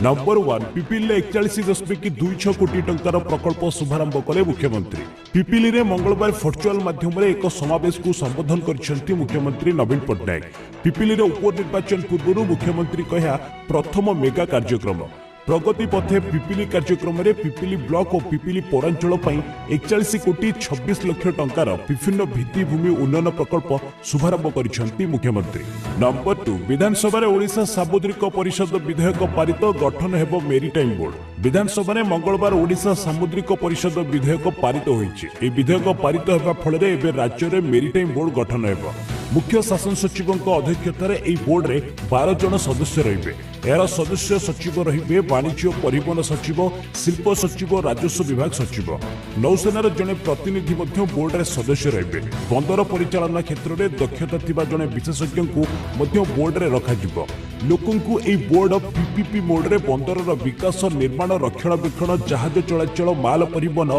Number 1 Pipili 41.26 कोटी टंकार प्रकल्प शुभारंभ कले मुख्यमंत्री। पिपिली रे मंगलवार वर्चुअल माध्यम एक समावेश को संबोधन कर मुख्यमंत्री नवीन पट्टनायक। पिपिली रे उपनिर्वाचन पूर्व मुख्यमंत्री कहा प्रथम मेगा कार्यक्रम प्रगति पथे पिपिली कार्यक्रम में पिपिली ब्लॉक और पिपिली पौरांचल 41 कोटी 26 लाख टंकार विभिन्न भित्तिभूमि उन्नयन प्रकल्प शुभारंभ कर मुख्यमंत्री। नंबर 2 विधानसभा ओडिशा सामुद्रिक परिषद विधेयक पारित गठन हेबो मेरीटाइम बोर्ड। विधानसभा में मंगलवार ओडिशा सामुद्रिक परिषद विधेयक पारित होइछि। विधेयक पारित हेबा फल एबे राज्य में मेरीटाइम बोर्ड गठन हेबो। मुख्य शासन सचिव अध्यक्षतार यह बोर्ड रे 12 जन सदस्य रहिबे। यार सदस्य सचिव रहिबे वाणिज्य परिवहन सचिव, शिल्प सचिव, राजस्व विभाग सचिव। नौसेनार जड़े प्रतिनिधि बोर्ड रे सदस्य रहिबे। बंदर परिचालना क्षेत्र में दक्षता थिबा जड़े विशेषज्ञ को बोर्ड रे रखाजिबो। लोकंकु एई बोर्ड पीपीपी मोड रे बंदर विकास, निर्माण, रक्षणाबेक्षण, जहाज चलाचल, माल परिवहन,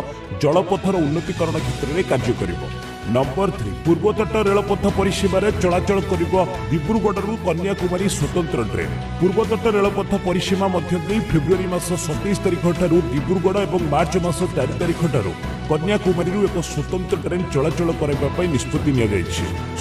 जलपथर उन्नतीकरण क्षेत्र में कार्य करिबो। नंबर 3 पूर्वतट रेलपथ परिसीमा चलाचल करिबो दिब्रुगढ़ कन्याकुमारी स्वतंत्र ट्रेन। पूर्वतट रेलपथ परिसीमा मध्य फेब्रुआरी मास 27 तारिख ठारू दिब्रुगढ़ और मार्च मास 4 तारिख ठारू कन्याकुमारी एक स्वतंत्र ट्रेन चलाचल करने निष्पत्ति नि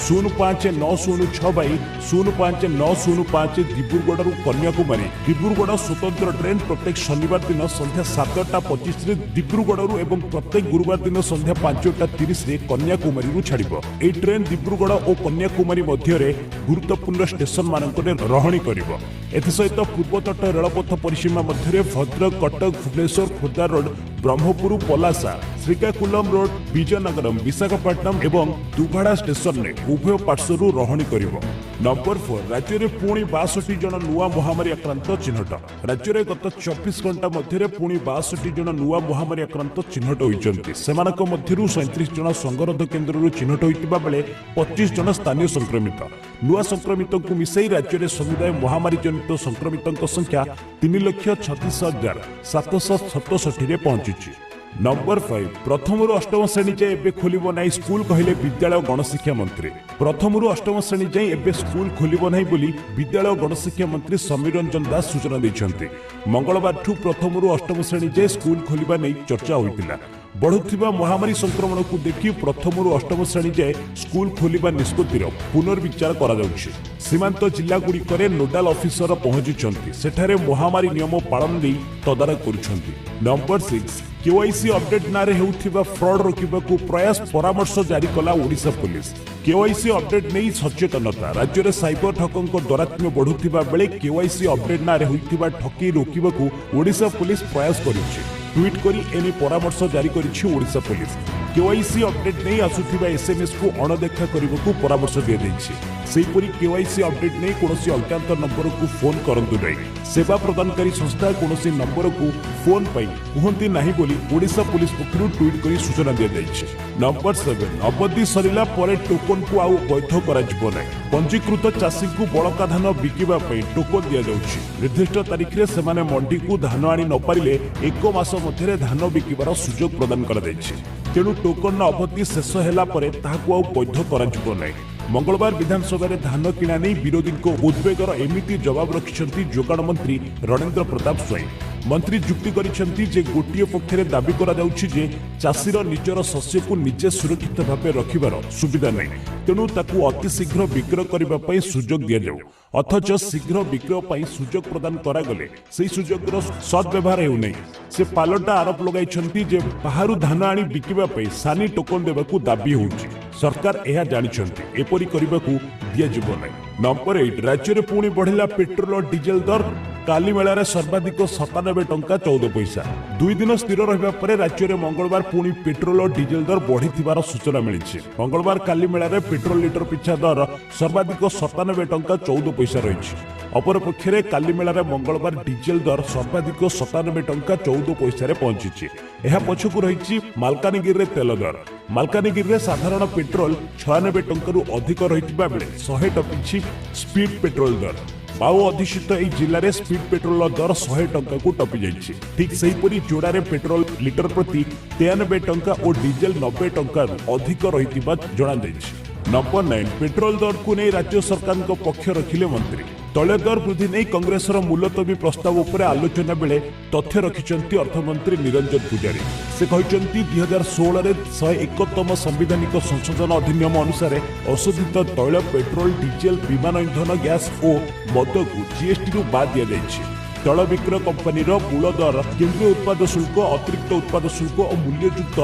05906 05905 दिब्रुगढ़ कन्याकुमारी दिब्रुगढ़ स्वतंत्र ट्रेन प्रत्येक शनिवार दिन संध्या 7:25 दिब्रुगढ़ और प्रत्येक गुरुवार दिन संध्या 5:30 कन्याकुमारी छाड़िबो। ए ट्रेन दिब्रुगढ़ और कन्याकुमारी मध्य गुरुत्वपूर्ण स्टेशन मानकरे रहणी करिबो। एथिसहित पूर्वतट रेलपथ परिसीमा मध्य भद्रक, कटक, भुवनेश्वर, खोर्धा रोड, ब्रह्मपुर, पलासा, श्रीकाकुलम रोड, विजयनगरम, विशाखापट्टनम एवं दुभाड़ा स्टेशन ने उभय पार्श्वर रहणी करिबो। नंबर 4 राज्य में पुणी 62 जन नुआ महामारी आक्रांत चिन्हट। राज्य में गत 24 घंटा मध्य पुणी 62 जन नुआ महामारी आक्रांत चिन्हट होइचंती। सेमानक मध्यरु 37 जन संगरोध केन्द्र चिन्हट होइतिबा बेले 25 जन स्थानीय संक्रमित। नुआ संक्रमित को मिसाई राज्य में समुदाय महामारी जनित संक्रमितों संख्या 3,36,767 रे पहुंची। नंबर 5 प्रथम रु अष्टम श्रेणी जाए एबे खोलिबो नाही स्कूल कहले विद्यालय गणशिक्षा मंत्री। प्रथम रु अष्टम श्रेणी जाए एबे स्कूल खोलिबो नाही बोली विद्यालय गणशिक्षा मंत्री समीर रंजन दास सूचना दैछन्ते। मंगलवार ठू प्रथम रु अष्टम श्रेणी जाए स्कूल खोलिबा नै चर्चा होइतिला। बढ़ुथिबा महामारी संक्रमण को देखि प्रथम रु अष्टम श्रेणी जाए स्कूल खोलिबा निष्पत्तिर पुनर्विचार करा जाउछि। सीमांत जिला गुड़िकरे नोडाल ऑफिसर पहुंचुछन्ति, सेठारे महामारी नियम पालन नै तदारक करुछन्ति। नंबर 6 केवाईसी अपडेट नारे हेउथिबा फ्रॉड रोकिबाकू प्रयास परामर्श जारी कला ओडिशा पुलिस। केवाईसी अपडेट नहीं सचेतनता राज्य में साइबर ठकंक दौरात्म्य बढ़ुथिबा बेले केवाईसी अपडेट नारे होइथिबा ठकी रोकिबाकू ओडिशा पुलिस प्रयास करिछि। ट्वीट करी एने परामर्श जारी करिछि ओडिशा पुलिस। केवाईसी अपडेट नहीं आसुथिबा एसएमएस को अणदेखा करबाकू परामर्श दिया दैछि। सेहीपरि केवाईसी अपडेट नहीं कोनोसी अज्ञात नंबर को फोन करंतु नहीं। सेवा प्रदानकारी संस्था कोनोसी नंबर को फोन पाई कहंती नाही बोली ओडिशा पुलिस पक्षरु ट्वीट करी सूचना दिया दैछि। नंबर 7 अवधि सरिला परे टोकन को आउ वैध करा जिवो नै। पंजीकृत चाषी को बड़का धान बिकिबा पई टोकन दिया जाउछि। निर्दिष्ट तारिख रे सेमाने मंडी को धान आनी न पारिले 1 मास मध्यरे धान बिकिबार सुजोग प्रदान करा दैछि। तेणु टोकन अवधि शेष होला परे ताहाकु आउ वैध करा जिवो नै। मंगलवार विधानसभा रे धान किणा नहीं विरोधी को उद्वेगर एमिति जवाब रखिछन्ति जोगाण मंत्री रणेंद्र प्रताप स्वयं। मंत्री जुक्ति करिछन्ति जे गोटिए पक्षरे दाबी करा जाउछि जे चाषीर निजर शस्य को निजे सुरक्षित भाबे रखिबार सुविधा नै, तेणु ताकू अति शीघ्र विक्रय करिबा पई सुजोग दिया जाउ। अथच शीघ्र विक्रय पई सुजोग प्रदान करा गले सेही सुजोगर सद्व्यवहार हेउ नै। से पालटा आरोप लगाइछन्ति जे बाहरु धान आनी बिकिबा पई सानी टोकन देबाकू दाबी होउछि। सरकार यह जानिछन्ति एपरि करिबाकू दिया जिवो नै। नंबर 8 राज्य में पुणी बढ़िला पेट्रोल और डीजेल दर। काली मेला सर्वाधिक 97 टंका 14 पैसा। 2 दिन स्थिर रहिबा परे राज्य में मंगलवार पुणी पेट्रोल और डीजेल दर बढ़िथिबार सूचना मिलिछि। मंगलवार काली मेला पेट्रोल लिटर पिछा दर सर्वाधिक 97 टंका 14 पैसा रहिछि। अपरपक्षे काली मेला मंगलवार डीजेल दर सर्वाधिक 97 टंका 14 पैसा पहुंची। यह पछकु रही मालकानगिरी तेल दर। मालकानगिरी साधारण पेट्रोल 96 टंका अधिक रहिथिबा बेले 100 टपिछि स्पीड पेट्रोल दर। माओ अधिष्ठित एई जिल्ला रे स्पीड पेट्रोल दर 100 टंका को टपि जाइछि। ठीक सेहीपरि जोड़ारे पेट्रोल लिटर प्रति 93 टंका और डीजेल 90 टंका अधिक रहिथिबा जणा दैछि। नंबर 9 पेट्रोल दर को नहीं राज्य सरकार को पक्ष रखिले मंत्री तैल दर वृद्धि नहीं कांग्रेसर मुलतवी प्रस्ताव उपर आलोचना बेले तथ्य रखिंट अर्थमंत्री निरंजन पूजारी से कहते 2016 में 101तम संविधानिक संशोधन अधिनियम अनुसार अशोधित तैल पेट्रोल डीजेल विमान इंधन गैस और मद को जीएसटी रु बाद दि जाएगी तैल विक्रय कंपानी मूल दर केंद्रीय उत्पाद शुल्क अतिरिक्त उत्पाद शुल्क और मूल्ययुक्त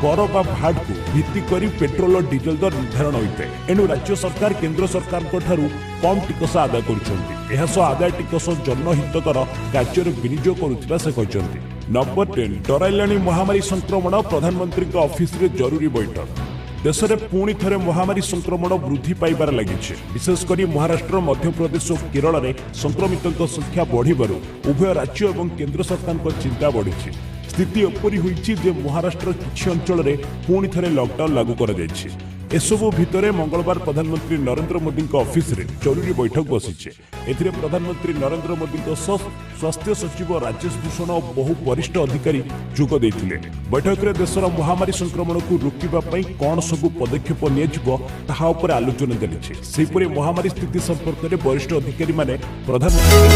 कर बा भाट को भित्ति करी पेट्रोल और डीजेल दर निर्धारण होता है एणु राज्य सरकार केंद्र सरकार कम टिकस आदाय कर आदाय टिकस जनहितकर कार्य विनियोग करुवा से कहते। नंबर 10 डराइलाणी महामारी संक्रमण प्रधानमंत्री ऑफिस रे जरूरी बैठक देश में पुणी थे महामारी संक्रमण वृद्धि पाइबार लगी विशेषकर महाराष्ट्र मध्यप्रदेश और केरल में संक्रमितों संख्या बढ़िबारु उभय राज्य और केंद्र सरकार चिंता बढ़ी स्थिति एपरी होईछि जे महाराष्ट्र किछि अंचल रे पुणी थे लॉकडाउन लागू कर जायछि एसबु भितर मंगलवार प्रधानमंत्री नरेंद्र मोदी ऑफिस रे जरूरी बैठक बसी एथिरे प्रधानमंत्री नरेंद्र मोदी स्वास्थ्य सचिव राजेश भूषण और बहु वरिष्ठ अधिकारी जोग देथिले बैठक रे देशर महामारी संक्रमण को रोकिबा पई कोन सबु पदक्षेप नियजिबो ताहा ऊपर आलोचना चलिछि सेहिपरि महामारी स्थिति संपर्क में वरिष्ठ अधिकारी माने प्रधानमंत्री